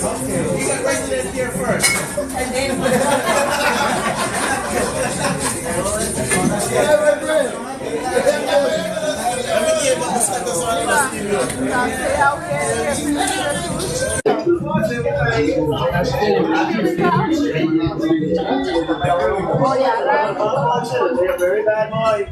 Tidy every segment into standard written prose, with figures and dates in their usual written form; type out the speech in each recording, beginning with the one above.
got president here first. And then... Very bad boy.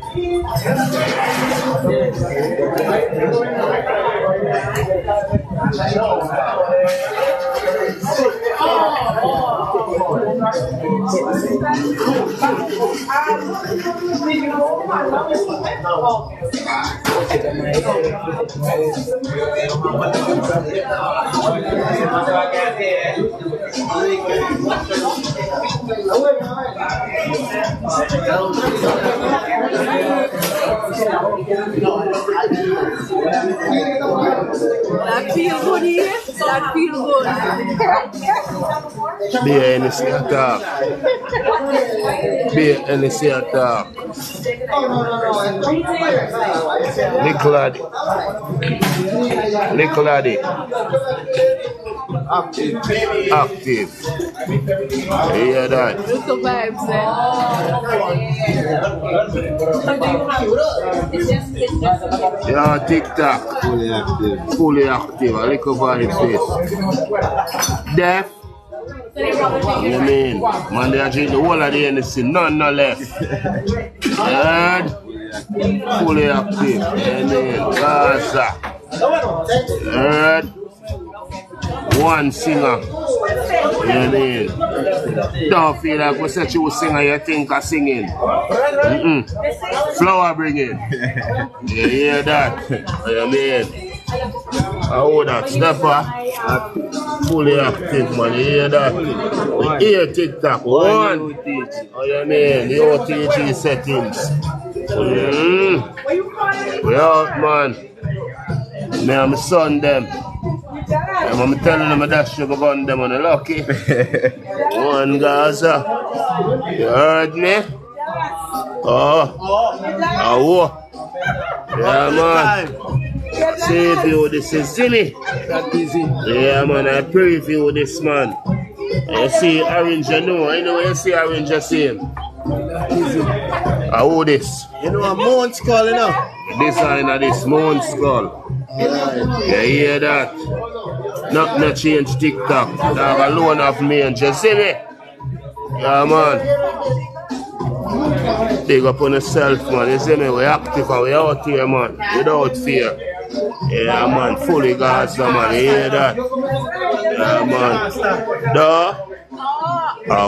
That feel good here. That feel good. Be NC attack. Be NC attack. Little laddie. Active. You hear that? Look the vibes there. Yeah, TikTok. Fully active. A little vibe face. Deaf. You mean? Man, they are drinking the whole of the NC. None no left. Heard? Fully active. You mean? Gaza. Heard? One singer. You mean? Don't feel like we said you a singer, you think of singing. Flower bringing. You hear that? You mean? Oh, that stepper. Fully active, man. You hear that? Here, TikTok. One. Oh, you mean? The OTG settings. We out, man. Me and my son, them. I'm telling them that sugar gun them on the lucky. One Gaza. You heard me? Oh. Yeah, man. Save you, this is Zimmy. Yeah, man, I preview this, man. You see orange, you know you see orange, you see him. How this? You know a moon skull, you know? Design of this moon skull. You hear that? Not change TikTok. Dog alone of me and just see me. Yeah, man. Big up on yourself, man. You see me? We active and we out here, man. Without fear. Yeah, man. Fully Gaza, man. You hear that? Yeah, man. Duh. Ah,